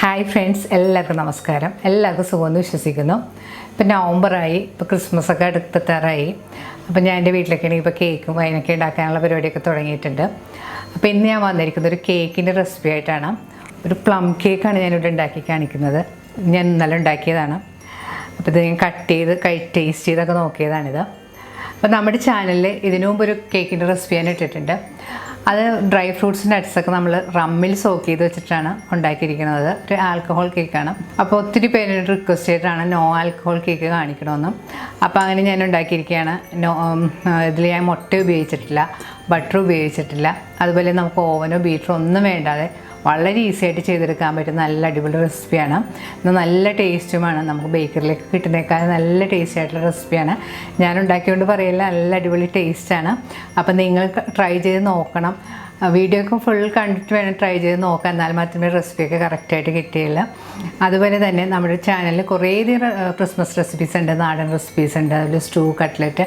Hi friends, എല്ലാവർക്കും നമസ്കാരം. എല്ലാവർക്കും സുഖമെന്ന് വിശ്വസിക്കുന്നു. ഇപ്പം നവംബറായി, ഇപ്പോൾ ക്രിസ്മസൊക്കെ അടുത്തെത്താറായി. അപ്പോൾ ഞാൻ എൻ്റെ വീട്ടിലേക്കാണെങ്കിൽ ഇപ്പോൾ കേക്കും വൈനൊക്കെ ഉണ്ടാക്കാനുള്ള പരിപാടിയൊക്കെ തുടങ്ങിയിട്ടുണ്ട്. അപ്പോൾ ഇന്ന് ഞാൻ വന്നിരിക്കുന്നത് ഒരു കേക്കിൻ്റെ റെസിപ്പി ആയിട്ടാണ്. ഒരു പ്ലം കേക്കാണ് ഞാനിവിടെ ഉണ്ടാക്കി കാണിക്കുന്നത്. ഞാൻ ഇന്നലെ ഉണ്ടാക്കിയതാണ്. അപ്പോൾ ഇത് ഞാൻ കട്ട് ചെയ്ത് ടേസ്റ്റ് ചെയ്തൊക്കെ നോക്കിയതാണിത്. അപ്പോൾ നമ്മുടെ ചാനലിൽ ഇതിനു മുമ്പ് ഒരു കേക്കിൻ്റെ റെസിപ്പി ഞാൻ ഇട്ടിട്ടുണ്ട്. അത് ഡ്രൈ ഫ്രൂട്ട്സ് നട്ട്സൊക്കെ നമ്മൾ റമ്മിൽ സോക്ക് ചെയ്ത് വെച്ചിട്ടാണ് ഉണ്ടാക്കിയിരിക്കുന്നത്. ഒരു ആൽക്കഹോൾ കേക്കാണ്. അപ്പോൾ ഒത്തിരി പേരോട് റിക്വസ്റ്റ് ചെയ്തിട്ടാണ് നോ ആൽക്കഹോൾ കേക്ക് കാണിക്കണമെന്നും. അപ്പോൾ അങ്ങനെ ഞാൻ ഉണ്ടാക്കിയിരിക്കുകയാണ്. ഇതിൽ ഞാൻ മുട്ട ഉപയോഗിച്ചിട്ടില്ല, ബട്ടർ ഉപയോഗിച്ചിട്ടില്ല. അതുപോലെ നമുക്ക് ഓവനോ ബീറ്ററോ ഒന്നും വേണ്ടാതെ വളരെ ഈസി ആയിട്ട് ചെയ്തെടുക്കാൻ പറ്റുന്ന നല്ല അടിപൊളി റെസിപ്പിയാണ്. നല്ല ടേസ്റ്റുമാണ്. നമുക്ക് ബേക്കറിലേക്ക് കിട്ടുന്നേക്കാൾ നല്ല ടേസ്റ്റി ആയിട്ടുള്ള റെസിപ്പിയാണ്. ഞാൻ ഉണ്ടാക്കിയതുകൊണ്ട് പറയില്ല, നല്ല അടിപൊളി ടേസ്റ്റാണ്. അപ്പം നിങ്ങൾ ട്രൈ ചെയ്ത് നോക്കണം. വീഡിയോക്ക് ഫുൾ കണ്ടിട്ട് വേണം ട്രൈ ചെയ്ത് നോക്കാം, എന്നാൽ മാത്രമേ റെസിപ്പിയൊക്കെ കറക്റ്റായിട്ട് കിട്ടിയില്ല. അതുപോലെ തന്നെ നമ്മുടെ ചാനലിൽ കുറേയധികം ക്രിസ്മസ് റെസിപ്പീസ് ഉണ്ട്, നാടൻ റെസിപ്പീസ് ഉണ്ട്, അതിൽ സ്റ്റൂ, കട്ട്ലറ്റ്.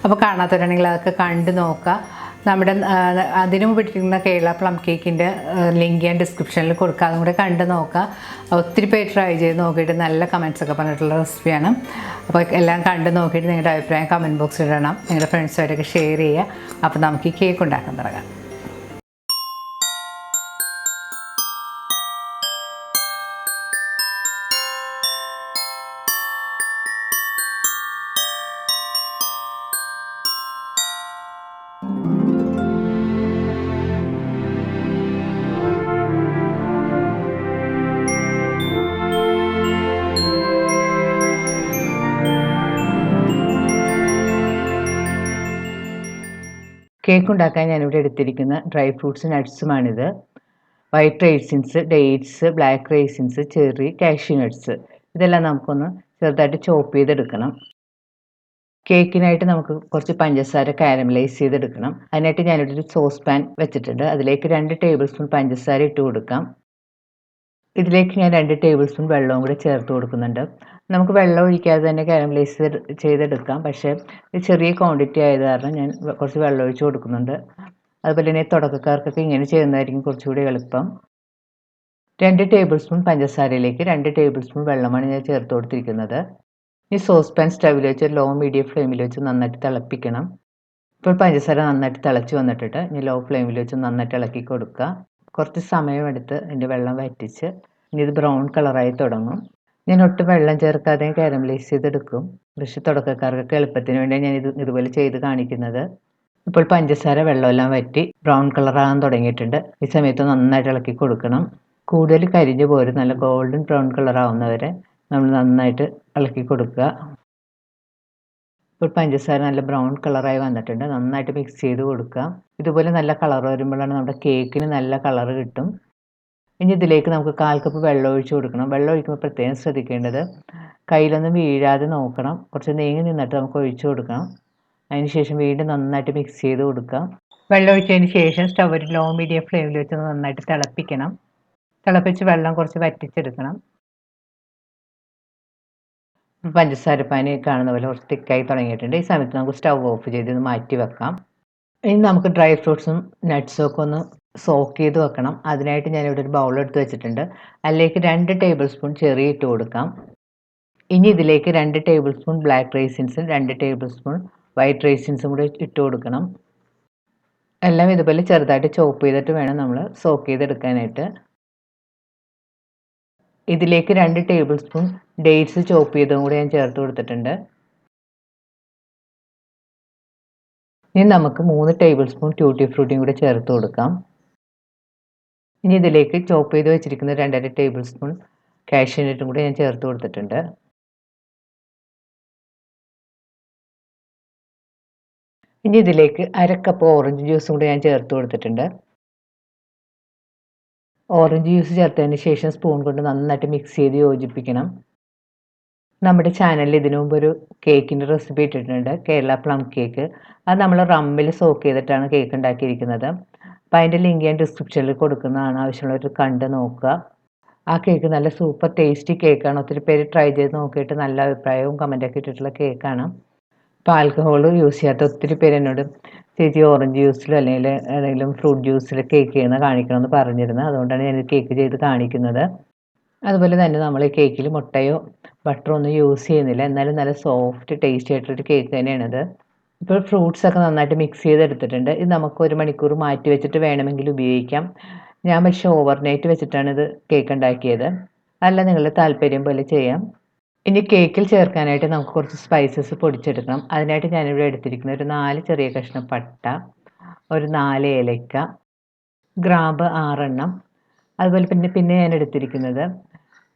അപ്പോൾ കാണാത്തവരാണെങ്കിൽ അതൊക്കെ കണ്ട് നോക്കുക. നമ്മുടെ അതിനു മുമ്പിട്ടിരിക്കുന്ന കേരള പ്ലം കേക്കിൻ്റെ ലിങ്ക് ഞാൻ ഡിസ്ക്രിപ്ഷനിൽ കൊടുക്കുക, അതും കൂടെ കണ്ട് നോക്കുക. ഒത്തിരി പേര് ട്രൈ ചെയ്ത് നോക്കിയിട്ട് നല്ല കമൻസൊക്കെ പറഞ്ഞിട്ടുള്ള റെസിപ്പിയാണ്. അപ്പോൾ എല്ലാം കണ്ട് നോക്കിയിട്ട് നിങ്ങളുടെ അഭിപ്രായം കമൻറ്റ് ബോക്സിൽ ഇടണം, നിങ്ങളുടെ ഫ്രണ്ട്സുമായിട്ടൊക്കെ ഷെയർ ചെയ്യുക. അപ്പോൾ നമുക്ക് ഈ കേക്ക് ഉണ്ടാക്കാൻ തുടങ്ങാം. കേക്ക് ഉണ്ടാക്കാൻ ഞാനിവിടെ എടുത്തിരിക്കുന്ന ഡ്രൈ ഫ്രൂട്ട്സ് നട്ട്സുമാണിത്. White raisins, dates, black raisins, cherry, cashew nuts. ഇതെല്ലാം നമുക്കൊന്ന് ചെറുതായിട്ട് ചോപ്പ് ചെയ്തെടുക്കണം. കേക്കിനായിട്ട് നമുക്ക് കുറച്ച് പഞ്ചസാര കാരമലൈസ് ചെയ്തെടുക്കണം. അതിനായിട്ട് ഞാനിവിടെ ഒരു സോസ് പാൻ വെച്ചിട്ടുണ്ട്. അതിലേക്ക് 2 ടേബിൾ സ്പൂൺ പഞ്ചസാര ഇട്ട് കൊടുക്കാം. ഇതിലേക്ക് ഞാൻ 2 ടേബിൾ സ്പൂൺ വെള്ളവും കൂടെ ചേർത്ത് കൊടുക്കുന്നുണ്ട്. നമുക്ക് വെള്ളം ഒഴിക്കാതെ തന്നെ കാരമലൈസ് ചെയ്തെടുക്കാം, പക്ഷേ ഇത് ചെറിയ ക്വാണ്ടിറ്റി ആയത് കാരണം ഞാൻ കുറച്ച് വെള്ളം ഒഴിച്ച് കൊടുക്കുന്നുണ്ട്. അതുപോലെ തന്നെ തുടക്കക്കാർക്കൊക്കെ ഇങ്ങനെ ചെയ്യുന്നതായിരിക്കും കുറച്ചുകൂടി എളുപ്പം. 2 ടേബിൾ സ്പൂൺ പഞ്ചസാരയിലേക്ക് 2 ടേബിൾ സ്പൂൺ വെള്ളമാണ് ഞാൻ ചേർത്ത് കൊടുത്തിരിക്കുന്നത്. ഈ സോസ് പാൻ സ്റ്റവിൽ വെച്ച് ലോ മീഡിയം ഫ്ലെയിമിൽ വെച്ച് നന്നായിട്ട് തിളപ്പിക്കണം. ഇപ്പോൾ പഞ്ചസാര നന്നായിട്ട് തിളച്ച് വന്നിട്ടുണ്ട്. ഇനി ലോ ഫ്ലെയിമിൽ വെച്ച് നന്നായിട്ട് ഇളക്കി കൊടുക്കുക. കുറച്ച് സമയമെടുത്ത് ഇതിൻ്റെ വെള്ളം വറ്റിച്ച് ഇനി ഇത് ബ്രൗൺ കളറായി തുടങ്ങും. ഞാൻ ഒട്ടും വെള്ളം ചേർക്കാതെ കാരമലൈസ് ചെയ്തെടുക്കും. പക്ഷേ തുടക്കക്കാർക്കൊക്കെ എളുപ്പത്തിന് വേണ്ടിയാണ് ഞാൻ ഇതുപോലെ ചെയ്ത് കാണിക്കുന്നത്. ഇപ്പോൾ പഞ്ചസാര വെള്ളമെല്ലാം വറ്റി ബ്രൗൺ കളറാകാൻ തുടങ്ങിയിട്ടുണ്ട്. ഈ സമയത്ത് നന്നായിട്ട് ഇളക്കി കൊടുക്കണം. കൂടുതൽ കരിഞ്ഞു പോരും, നല്ല ഗോൾഡൻ ബ്രൗൺ കളറാവുന്നവരെ നമ്മൾ നന്നായിട്ട് ഇളക്കി കൊടുക്കുക. ഇപ്പോൾ പഞ്ചസാര നല്ല ബ്രൗൺ കളറായി വന്നിട്ടുണ്ട്. നന്നായിട്ട് മിക്സ് ചെയ്ത് കൊടുക്കുക. ഇതുപോലെ നല്ല കളർ വരുമ്പോഴാണ് നമ്മുടെ കേക്കിന് നല്ല കളർ കിട്ടും. ഇനി ഇതിലേക്ക് നമുക്ക് 1/4 കപ്പ് വെള്ളം ഒഴിച്ച് കൊടുക്കണം. വെള്ളം ഒഴിക്കുമ്പോൾ പ്രത്യേകം ശ്രദ്ധിക്കേണ്ടത് കയ്യിലൊന്നും വീഴാതെ നോക്കണം. കുറച്ച് നീങ്ങി നിന്നിട്ട് നമുക്ക് ഒഴിച്ചു കൊടുക്കണം. അതിന് ശേഷം വീണ്ടും നന്നായിട്ട് മിക്സ് ചെയ്ത് കൊടുക്കുക. വെള്ളം ഒഴിച്ചതിന് ശേഷം സ്റ്റവ് ഒരു ലോ മീഡിയം ഫ്ലെയിമിൽ വെച്ച് നന്നായിട്ട് തിളപ്പിക്കണം. തിളപ്പിച്ച് വെള്ളം കുറച്ച് വറ്റിച്ചെടുക്കണം. പഞ്ചസാരപ്പാനി കാണുന്ന പോലെ കുറച്ച് തിക്കായി തുടങ്ങിയിട്ടുണ്ട്. ഈ സമയത്ത് നമുക്ക് സ്റ്റവ് ഓഫ് ചെയ്ത് ഇത് മാറ്റി വെക്കാം. ഇനി നമുക്ക് ഡ്രൈ ഫ്രൂട്ട്സും നട്ട്സും ഒക്കെ ഒന്ന് സോക്ക് ചെയ്ത് വെക്കണം. അതിനായിട്ട് ഞാനിവിടെ ഒരു ബൗൾ എടുത്ത് വെച്ചിട്ടുണ്ട്. അതിലേക്ക് 2 ടേബിൾ സ്പൂൺ ചെറി ഇട്ട് കൊടുക്കാം. ഇനി ഇതിലേക്ക് 2 ടേബിൾ സ്പൂൺ ബ്ലാക്ക് റൈസിൻസും 2 ടേബിൾ സ്പൂൺ വൈറ്റ് റൈസിൻസും കൂടി ഇട്ട് കൊടുക്കണം. എല്ലാം ഇതുപോലെ ചെറുതായിട്ട് ചോപ്പ് ചെയ്തിട്ട് വേണം നമ്മൾ സോക്ക് ചെയ്തെടുക്കാനായിട്ട്. ഇതിലേക്ക് 2 ടേബിൾ സ്പൂൺ ഡേറ്റ്സ് ചോപ്പ് ചെയ്തതും കൂടി ഞാൻ ചേർത്ത് കൊടുത്തിട്ടുണ്ട്. ഇനി നമുക്ക് 3 ടേബിൾ സ്പൂൺ ട്യൂട്ടി ഫ്രൂട്ടിയും കൂടി ചേർത്ത് കൊടുക്കാം. ഇനി ഇതിലേക്ക് ചോപ്പ് ചെയ്ത് വെച്ചിരിക്കുന്ന 2.5 ടേബിൾ സ്പൂൺ കാഷ്യൂ നട്ടും കൂടി ഞാൻ ചേർത്ത് കൊടുത്തിട്ടുണ്ട്. ഇനി ഇതിലേക്ക് 1/2 കപ്പ് ഓറഞ്ച് ജ്യൂസും കൂടി ഞാൻ ചേർത്ത് കൊടുത്തിട്ടുണ്ട്. ഓറഞ്ച് ജ്യൂസ് ചേർത്തതിന് ശേഷം സ്പൂൺ കൊണ്ട് നന്നായിട്ട് മിക്സ് ചെയ്ത് യോജിപ്പിക്കണം. നമ്മുടെ ചാനലിൽ ഇതിനു മുമ്പ് ഒരു കേക്കിൻ്റെ റെസിപ്പി ഇട്ടിട്ടുണ്ട്, കേരള പ്ലം കേക്ക്. അത് നമ്മൾ റമ്മിൽ സോക്ക് ചെയ്തിട്ടാണ് കേക്ക് ഉണ്ടാക്കിയിരിക്കുന്നത്. അപ്പോൾ അതിൻ്റെ ലിങ്ക് ഞാൻ ഡിസ്ക്രിപ്ഷനിൽ കൊടുക്കുന്നതാണ്, ആവശ്യമുള്ളവർ കണ്ട് നോക്കുക. ആ കേക്ക് നല്ല സൂപ്പർ ടേസ്റ്റി കേക്കാണ്. ഒത്തിരി പേര് ട്രൈ ചെയ്ത് നോക്കിയിട്ട് നല്ല അഭിപ്രായവും കമൻറ്റൊക്കെ ഇട്ടിട്ടുള്ള കേക്കാണ്. ഇപ്പോൾ ആൽക്കഹോൾ യൂസ് ചെയ്യാത്ത ഒത്തിരി പേര് എന്നോട് ചേച്ചി ഓറഞ്ച് ജ്യൂസിലോ അല്ലെങ്കിൽ ഏതെങ്കിലും ഫ്രൂട്ട് ജ്യൂസിൽ കേക്ക് ചെയ്യുന്നത് കാണിക്കണമെന്ന് പറഞ്ഞിരുന്നു. അതുകൊണ്ടാണ് ഞാൻ കേക്ക് ചെയ്ത് കാണിക്കുന്നത്. അതുപോലെ തന്നെ നമ്മൾ ഈ കേക്കിൽ മുട്ടയോ ബട്ടറോ ഒന്നും യൂസ് ചെയ്യുന്നില്ല. എന്നാലും നല്ല സോഫ്റ്റ് ടേസ്റ്റി ആയിട്ടൊരു കേക്ക് തന്നെയാണിത്. ഇപ്പോൾ ഫ്രൂട്ട്സ് ഒക്കെ നന്നായിട്ട് മിക്സ് ചെയ്തെടുത്തിട്ടുണ്ട്. ഇത് നമുക്ക് 1 മണിക്കൂർ മാറ്റി വെച്ചിട്ട് വേണമെങ്കിൽ ഉപയോഗിക്കാം. ഞാൻ പക്ഷേ ഓവർനൈറ്റ് വെച്ചിട്ടാണ് ഇത് കേക്ക് ഉണ്ടാക്കിയത്. അല്ല നിങ്ങളുടെ താല്പര്യം പോലെ ചെയ്യാം. ഇനി കേക്കിൽ ചേർക്കാനായിട്ട് നമുക്ക് കുറച്ച് സ്പൈസസ് പൊടിച്ചെടുക്കണം. അതിനായിട്ട് ഞാനിവിടെ എടുത്തിരിക്കുന്നത് ഒരു 4 ചെറിയ കഷ്ണം പട്ട, ഒരു 4 ഏലക്ക, ഗ്രാമ്പ് 6 എണ്ണം, അതുപോലെ പിന്നെ ഞാൻ എടുത്തിരിക്കുന്നത്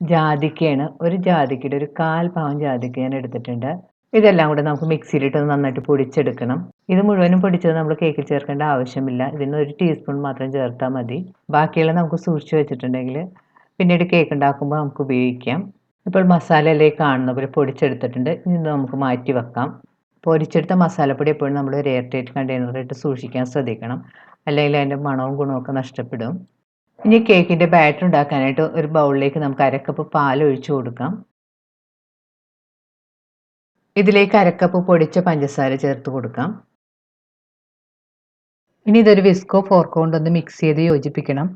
ജാതിക്കയാണ്. ഒരു ജാതിക്കയുടെ ഒരു 1/4 ഭാഗം ജാതിക്ക ഞാൻ എടുത്തിട്ടുണ്ട്. ഇതെല്ലാം കൂടെ നമുക്ക് മിക്സിയിലിട്ട് നന്നായിട്ട് പൊടിച്ചെടുക്കണം. ഇത് മുഴുവനും പൊടിച്ചത് നമ്മൾ കേക്കിൽ ചേർക്കേണ്ട ആവശ്യമില്ല. ഇതിന് 1 ടീസ്പൂൺ മാത്രം ചേർത്താൽ മതി. ബാക്കിയുള്ളത് നമുക്ക് സൂക്ഷിച്ച് വെച്ചിട്ടുണ്ടെങ്കിൽ പിന്നീട് കേക്ക് ഉണ്ടാക്കുമ്പോൾ നമുക്ക് ഉപയോഗിക്കാം. ഇപ്പോൾ മസാല എല്ലാം കാണുന്ന പോലെ പൊടിച്ചെടുത്തിട്ടുണ്ട്. ഇനി ഇത് നമുക്ക് മാറ്റി വെക്കാം. പൊടിച്ചെടുത്ത മസാലപ്പൊടി എപ്പോഴും നമ്മൾ ഒരു എയർ ടൈറ്റ് കണ്ടെയ്നറിലിട്ട് സൂക്ഷിക്കാൻ ശ്രദ്ധിക്കണം. അല്ലെങ്കിൽ അതിൻ്റെ മണവും ഗുണവും ഒക്കെ നഷ്ടപ്പെടും. ഇനി കേക്കിൻ്റെ ബാറ്റർ ഉണ്ടാക്കാനായിട്ട് ഒരു ബൗളിലേക്ക് നമുക്ക് 1/2 കപ്പ് പാൽ ഒഴിച്ചു കൊടുക്കാം. ഇതിലേക്ക് 1/2 കപ്പ് പൊടിച്ച പഞ്ചസാര ചേർത്ത് കൊടുക്കാം. ഇനി ഇതൊരു വിസ്കോ ഫോർക്കോ കൊണ്ടൊന്ന് മിക്സ് ചെയ്ത് യോജിപ്പിക്കണം.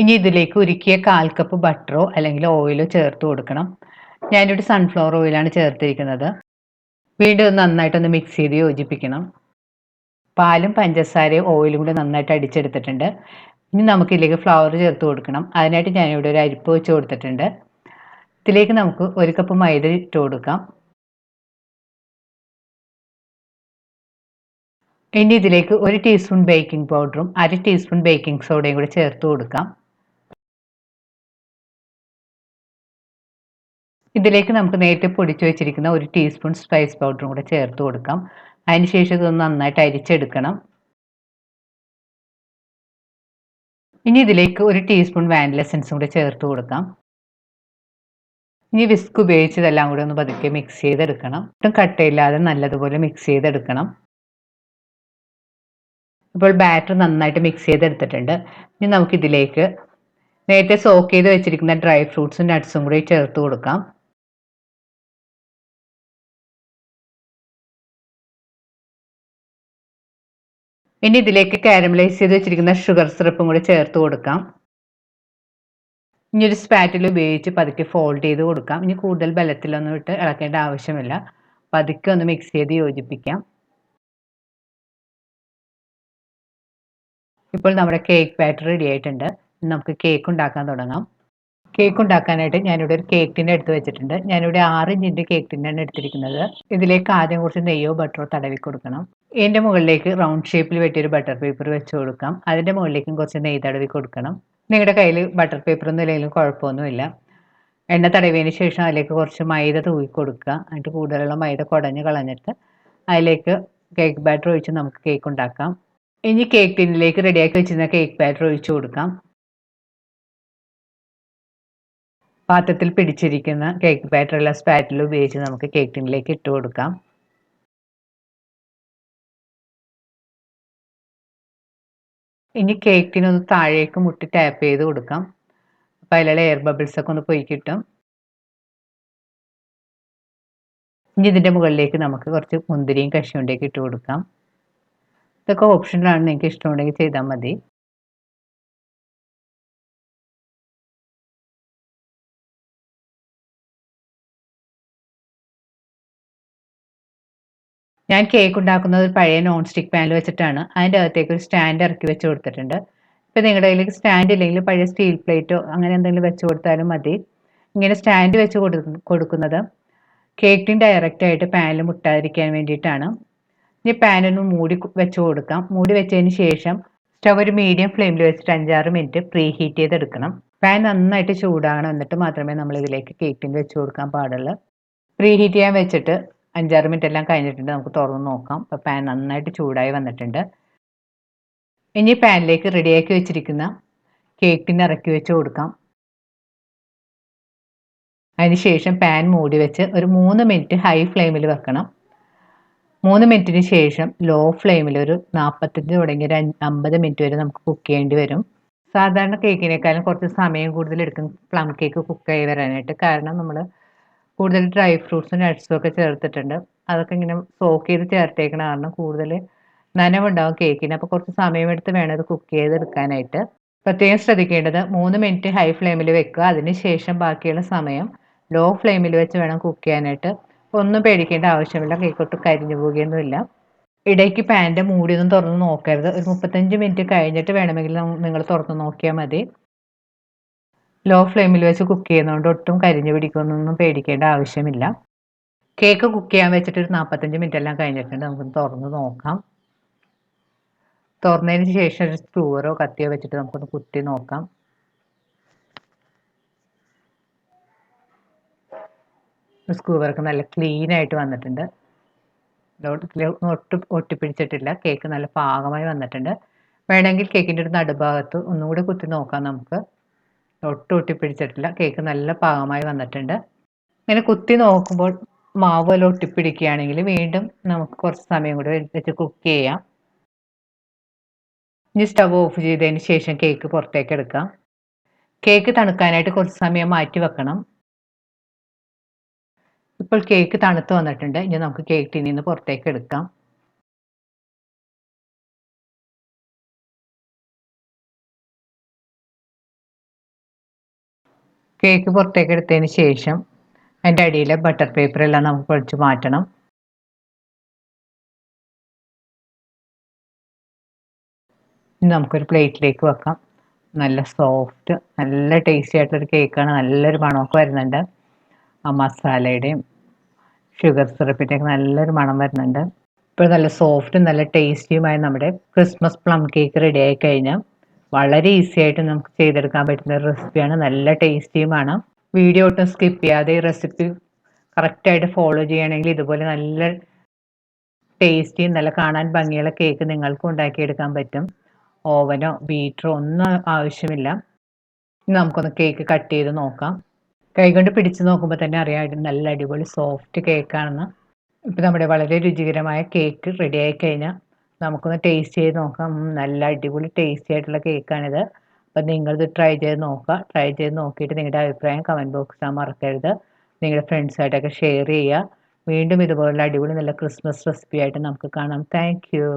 ഇനി ഇതിലേക്ക് ഉരുക്കിയ 1/4 കപ്പ് ബട്ടറോ അല്ലെങ്കിൽ ഓയിലോ ചേർത്ത് കൊടുക്കണം. ഞാനിവിടെ സൺഫ്ലവർ ഓയിലാണ് ചേർത്തിരിക്കുന്നത്. വീണ്ടും ഇത് നന്നായിട്ടൊന്ന് മിക്സ് ചെയ്ത് യോജിപ്പിക്കണം. പാലും പഞ്ചസാരയും ഓയിലും കൂടി നന്നായിട്ട് അടിച്ചെടുത്തിട്ടുണ്ട്. ഇനി നമുക്ക് ഇതിലേക്ക് ഫ്ലവർ ചേർത്ത് കൊടുക്കണം. അതിനായിട്ട് ഞാനിവിടെ ഒരു അരിപ്പ വെച്ച് കൊടുത്തിട്ടുണ്ട്. ഇതിലേക്ക് നമുക്ക് 1 കപ്പ് മൈദ ഇട്ട് കൊടുക്കാം. ഇനി ഇതിലേക്ക് 1 ടീസ്പൂൺ ബേക്കിംഗ് പൗഡറും 1/2 ടീസ്പൂൺ ബേക്കിംഗ് സോഡയും കൂടി ചേർത്ത് കൊടുക്കാം. ഇതിലേക്ക് നമുക്ക് നേരത്തെ പൊടിച്ചു വെച്ചിരിക്കുന്ന 1 ടീസ്പൂൺ സ്പൈസ് പൗഡറും കൂടെ ചേർത്ത് കൊടുക്കാം. അതിനുശേഷം ഇതൊന്ന് നന്നായിട്ട് അരിച്ചെടുക്കണം. ഇനി ഇതിലേക്ക് 1 ടീസ്പൂൺ വാനില എസൻസും കൂടെ ചേർത്ത് കൊടുക്കാം. ഇനി വിസ്ക് ഉപയോഗിച്ച് ഇതെല്ലാം കൂടെ ഒന്ന് പതുക്കെ മിക്സ് ചെയ്തെടുക്കണം. ഒട്ടും കട്ടയില്ലാതെ നല്ലതുപോലെ മിക്സ് ചെയ്തെടുക്കണം. ഇപ്പോൾ ബാറ്റർ നന്നായിട്ട് മിക്സ് ചെയ്തെടുത്തിട്ടുണ്ട്. ഇനി നമുക്കിതിലേക്ക് നേരത്തെ സോക്ക് ചെയ്ത് വെച്ചിരിക്കുന്ന ഡ്രൈ ഫ്രൂട്ട്സും നട്ട്സും കൂടി ചേർത്ത് കൊടുക്കാം. ഇനി ഇതിലേക്ക് കാരമലൈസ് ചെയ്ത് വെച്ചിരിക്കുന്ന ഷുഗർ സിറപ്പും കൂടി ചേർത്ത് കൊടുക്കാം. ഇനി ഒരു സ്പാറ്റിൽ ഉപയോഗിച്ച് പതുക്കെ ഫോൾഡ് ചെയ്ത് കൊടുക്കാം. ഇനി കൂടുതൽ ബലത്തിലൊന്നും ഇട്ട് ഇളക്കേണ്ട ആവശ്യമില്ല. പതുക്കെ ഒന്ന് മിക്സ് ചെയ്ത് യോജിപ്പിക്കാം. ഇപ്പോൾ നമ്മുടെ കേക്ക് ബാറ്റർ റെഡി ആയിട്ടുണ്ട്. നമുക്ക് കേക്ക് ഉണ്ടാക്കാൻ തുടങ്ങാം. കേക്ക് ഉണ്ടാക്കാനായിട്ട് ഞാനിവിടെ ഒരു കേക്ക് ടിൻ എടുത്ത് വെച്ചിട്ടുണ്ട്. ഞാനിവിടെ 6 ഇഞ്ചിൻ്റെ കേക്ക് ടിന്നാണ് എടുത്തിരിക്കുന്നത്. ഇതിലേക്ക് ആദ്യം കുറച്ച് നെയ്യോ ബട്ടറോ തടവി കൊടുക്കണം. ഇതിൻ്റെ മുകളിലേക്ക് റൗണ്ട് ഷേപ്പിൽ വെട്ടിയൊരു ബട്ടർ പേപ്പർ വെച്ച് കൊടുക്കാം. അതിൻ്റെ മുകളിലേക്കും കുറച്ച് നെയ്യ് തടവി കൊടുക്കണം. നിങ്ങളുടെ കയ്യിൽ ബട്ടർ പേപ്പർ ഒന്നും ഇല്ലെങ്കിലും കുഴപ്പമൊന്നുമില്ല. എണ്ണ തടവിയതിന് ശേഷം അതിലേക്ക് കുറച്ച് മൈദ തൂവി കൊടുക്കുക. എന്നിട്ട് കൂടുതലുള്ള മൈദ കുടഞ്ഞ് കളഞ്ഞിട്ട് അതിലേക്ക് കേക്ക് ബാറ്റർ ഒഴിച്ച് നമുക്ക് കേക്ക് ഉണ്ടാക്കാം. ഇനി കേക്ക് ടിന്നിലേക്ക് റെഡിയാക്കി വെച്ചിരുന്ന കേക്ക് ബാറ്റർ ഒഴിച്ചു കൊടുക്കാം. പാത്രത്തിൽ പിടിച്ചിരിക്കുന്ന കേക്ക് ബാറ്ററുള്ള സ്പാറ്റിൽ ഉപയോഗിച്ച് നമുക്ക് കേക്ക് ടിന്നിലേക്ക് ഇട്ട് കൊടുക്കാം. ഇനി കേക്ക് ടിൻ ഒന്ന് താഴേക്ക് മുട്ടി ടാപ്പ് ചെയ്ത് കൊടുക്കാം. അപ്പോൾ അതിലുള്ള എയർ ബബിൾസ് ഒക്കെ ഒന്ന് പോയി കിട്ടും. ഇനി ഇതിൻ്റെ മുകളിലേക്ക് നമുക്ക് കുറച്ച് മുന്തിരിയും കശുവണ്ടിയൊക്കെ ഇട്ട് കൊടുക്കാം. ഇതൊക്കെ ഓപ്ഷനിലാണ്, നിങ്ങൾക്ക് ഇഷ്ടമുണ്ടെങ്കിൽ ചെയ്താൽ മതി. ഞാൻ കേക്ക് ഉണ്ടാക്കുന്നത് ഒരു പഴയ നോൺ സ്റ്റിക്ക് പാനിൽ വെച്ചിട്ടാണ്. അതിൻ്റെ അകത്തേക്ക് ഒരു സ്റ്റാൻഡ് ഇറക്കി വെച്ച് കൊടുത്തിട്ടുണ്ട്. ഇപ്പോൾ നിങ്ങളുടെ കയ്യിൽ സ്റ്റാൻഡ് ഇല്ലെങ്കിൽ പഴയ സ്റ്റീൽ പ്ലേറ്റോ അങ്ങനെ എന്തെങ്കിലും വെച്ച് കൊടുത്താലും മതി. ഇങ്ങനെ സ്റ്റാൻഡ് വെച്ച് കൊടുക്കുന്നത് കേക്ക് ടിൻ ഡയറക്റ്റ് ആയിട്ട് പാനിൽ മുട്ടാതിരിക്കാൻ വേണ്ടിയിട്ടാണ്. ഇനി പാനൊന്ന് മൂടി വെച്ച് കൊടുക്കാം. മൂടി വെച്ചതിന് ശേഷം സ്റ്റവ് ഒരു മീഡിയം ഫ്ലെയിമിൽ വെച്ചിട്ട് 5-6 മിനിറ്റ് പ്രീ ഹീറ്റ് ചെയ്തെടുക്കണം. പാൻ നന്നായിട്ട് ചൂടാകണം. എന്നിട്ട് മാത്രമേ നമ്മൾ ഇതിലേക്ക് കേക്ക് ടിൻ വെച്ച് കൊടുക്കാൻ പാടുള്ളൂ. പ്രീ ഹീറ്റ് ചെയ്യാൻ വെച്ചിട്ട് 5-6 മിനിറ്റ് എല്ലാം കഴിഞ്ഞിട്ടുണ്ട്. നമുക്ക് തുറന്ന് നോക്കാം. അപ്പോൾ പാൻ നന്നായിട്ട് ചൂടായി വന്നിട്ടുണ്ട്. ഇനി പാനിലേക്ക് റെഡിയാക്കി വെച്ചിരിക്കുന്ന കേക്ക് ടിൻ ഇറക്കി വെച്ച് കൊടുക്കാം. അതിനുശേഷം പാൻ മൂടി വെച്ച് ഒരു 3 മിനിറ്റ് ഹൈ ഫ്ലെയിമിൽ വെക്കണം. 3 മിനിറ്റിന് ശേഷം ലോ ഫ്ലെയിമിൽ ഒരു 45 തുടങ്ങി ഒരു 50 മിനിറ്റ് വരെ നമുക്ക് കുക്ക് ചെയ്യേണ്ടി വരും. സാധാരണ കേക്കിനേക്കാളും കുറച്ച് സമയം കൂടുതൽ എടുക്കും പ്ലം കേക്ക് കുക്കായി വരാനായിട്ട്. കാരണം നമ്മൾ കൂടുതൽ ഡ്രൈ ഫ്രൂട്ട്സും നട്ട്സും ഒക്കെ ചേർത്തിട്ടുണ്ട്. അതൊക്കെ ഇങ്ങനെ സോക്ക് ചെയ്ത് ചേർത്തേക്കണ കാരണം കൂടുതൽ നനവുണ്ടാവും കേക്കിന്. അപ്പോൾ കുറച്ച് സമയമെടുത്ത് വേണം ഇത് കുക്ക് ചെയ്തെടുക്കാനായിട്ട്. പ്രത്യേകം ശ്രദ്ധിക്കേണ്ടത് 3 മിനിറ്റ് ഹൈ ഫ്ലെയിമിൽ വെക്കുക. അതിനുശേഷം ബാക്കിയുള്ള സമയം ലോ ഫ്ലെയിമിൽ വെച്ച് വേണം കുക്ക് ചെയ്യാനായിട്ട്. ഒന്നും പേടിക്കേണ്ട ആവശ്യമില്ല. കേക്ക് ഒട്ടും കരിഞ്ഞു പോകുകയൊന്നുമില്ല. ഇടയ്ക്ക് പാൻ്റെ മൂടിയൊന്നും തുറന്ന് നോക്കരുത്. ഒരു 35 മിനിറ്റ് കഴിഞ്ഞിട്ട് വേണമെങ്കിൽ നിങ്ങൾ തുറന്ന് നോക്കിയാൽ മതി. ലോ ഫ്ലെയിമിൽ വെച്ച് കുക്ക് ചെയ്യുന്നതുകൊണ്ട് ഒട്ടും കരിഞ്ഞു പിടിക്കുമെന്നൊന്നും പേടിക്കേണ്ട ആവശ്യമില്ല. കേക്ക് കുക്ക് ചെയ്യാൻ വെച്ചിട്ട് ഒരു 45 മിനിറ്റ് എല്ലാം കഴിഞ്ഞിട്ടുണ്ട്. നമുക്ക് തുറന്ന് നോക്കാം. തുറന്നതിന് ശേഷം ഒരു സ്ക്രൂവറോ കത്തിയോ വെച്ചിട്ട് നമുക്കൊന്ന് കുത്തി നോക്കാം. സ്ക്രൂവറൊക്കെ നല്ല ക്ലീൻ ആയിട്ട് വന്നിട്ടുണ്ട്. ഒട്ടിപ്പിടിച്ചിട്ടില്ല. കേക്ക് നല്ല പാകമായി വന്നിട്ടുണ്ട്. വേണമെങ്കിൽ കേക്കിൻ്റെ ഒരു നടുഭാഗത്ത് ഒന്നുകൂടി കുത്തി നോക്കാം നമുക്ക്. ഒട്ടും ഒട്ടിപ്പിടിച്ചിട്ടില്ല. കേക്ക് നല്ല പാകമായി വന്നിട്ടുണ്ട്. ഇങ്ങനെ കുത്തി നോക്കുമ്പോൾ മാവ് വല്ല ഒട്ടിപ്പിടിക്കുകയാണെങ്കിൽ വീണ്ടും നമുക്ക് കുറച്ച് സമയം കൂടി വെച്ച് കുക്ക് ചെയ്യാം. ഇനി സ്റ്റവ് ഓഫ് ചെയ്തതിന് ശേഷം കേക്ക് പുറത്തേക്ക് എടുക്കാം. കേക്ക് തണുക്കാനായിട്ട് കുറച്ച് സമയം മാറ്റി വെക്കണം. ഇപ്പോൾ കേക്ക് തണുത്ത് വന്നിട്ടുണ്ട്. ഇനി നമുക്ക് കേക്ക് ടിന്നിൽ നിന്ന് പുറത്തേക്ക് എടുക്കാം. കേക്ക് പുറത്തേക്ക് എടുത്തതിന് ശേഷം അതിൻ്റെ അടിയിലെ ബട്ടർ പേപ്പർ എല്ലാം നമുക്ക് പൊളിച്ച് മാറ്റണം. ഇനി നമുക്കൊരു പ്ലേറ്റിലേക്ക് വെക്കാം. നല്ല സോഫ്റ്റ്, നല്ല ടേസ്റ്റി ആയിട്ടുള്ളൊരു കേക്കാണ്. നല്ലൊരു മണമൊക്കെ വരുന്നുണ്ട്. ആ മസാലയുടെയും ഷുഗർ സിറപ്പിൻ്റെയൊക്കെ നല്ലൊരു മണം വരുന്നുണ്ട്. ഇപ്പോൾ നല്ല സോഫ്റ്റും നല്ല ടേസ്റ്റിയുമായ നമ്മുടെ ക്രിസ്മസ് പ്ലം കേക്ക് റെഡി ആയി കഴിഞ്ഞാൽ വളരെ ഈസി ആയിട്ട് നമുക്ക് ചെയ്തെടുക്കാൻ പറ്റുന്ന ഒരു റെസിപ്പിയാണ്. നല്ല ടേസ്റ്റിയുമാണ്. വീഡിയോ ഒട്ടും സ്കിപ്പ് ചെയ്യാതെ ഈ റെസിപ്പി കറക്റ്റായിട്ട് ഫോളോ ചെയ്യുകയാണെങ്കിൽ ഇതുപോലെ നല്ല ടേസ്റ്റിയും നല്ല കാണാൻ ഭംഗിയുള്ള കേക്ക് നിങ്ങൾക്കും ഉണ്ടാക്കിയെടുക്കാൻ പറ്റും. ഓവനോ ബീറ്ററോ ഒന്നും ആവശ്യമില്ല. ഇനി നമുക്കൊന്ന് കേക്ക് കട്ട് ചെയ്ത് നോക്കാം. കൈകൊണ്ട് പിടിച്ച് നോക്കുമ്പോൾ തന്നെ അറിയാം നല്ല അടിപൊളി സോഫ്റ്റ് കേക്കാണെന്ന്. ഇപ്പോൾ നമ്മുടെ വളരെ രുചികരമായ കേക്ക് റെഡി ആയി കഴിഞ്ഞാൽ നമുക്കൊന്ന് ടേസ്റ്റ് ചെയ്ത് നോക്കാം. നല്ല അടിപൊളി ടേസ്റ്റി ആയിട്ടുള്ള കേക്കാണിത്. അപ്പം നിങ്ങളിത് ട്രൈ ചെയ്ത് നോക്കുക. ട്രൈ ചെയ്ത് നോക്കിയിട്ട് നിങ്ങളുടെ അഭിപ്രായം കമൻറ്റ് ബോക്സിൽ ഇടാൻ മറക്കരുത്. നിങ്ങളുടെ ഫ്രണ്ട്സായിട്ടൊക്കെ ഷെയർ ചെയ്യുക. വീണ്ടും ഇതുപോലുള്ള അടിപൊളി നല്ല ക്രിസ്മസ് റെസിപ്പി ആയിട്ട് നമുക്ക് കാണാം. Thank you.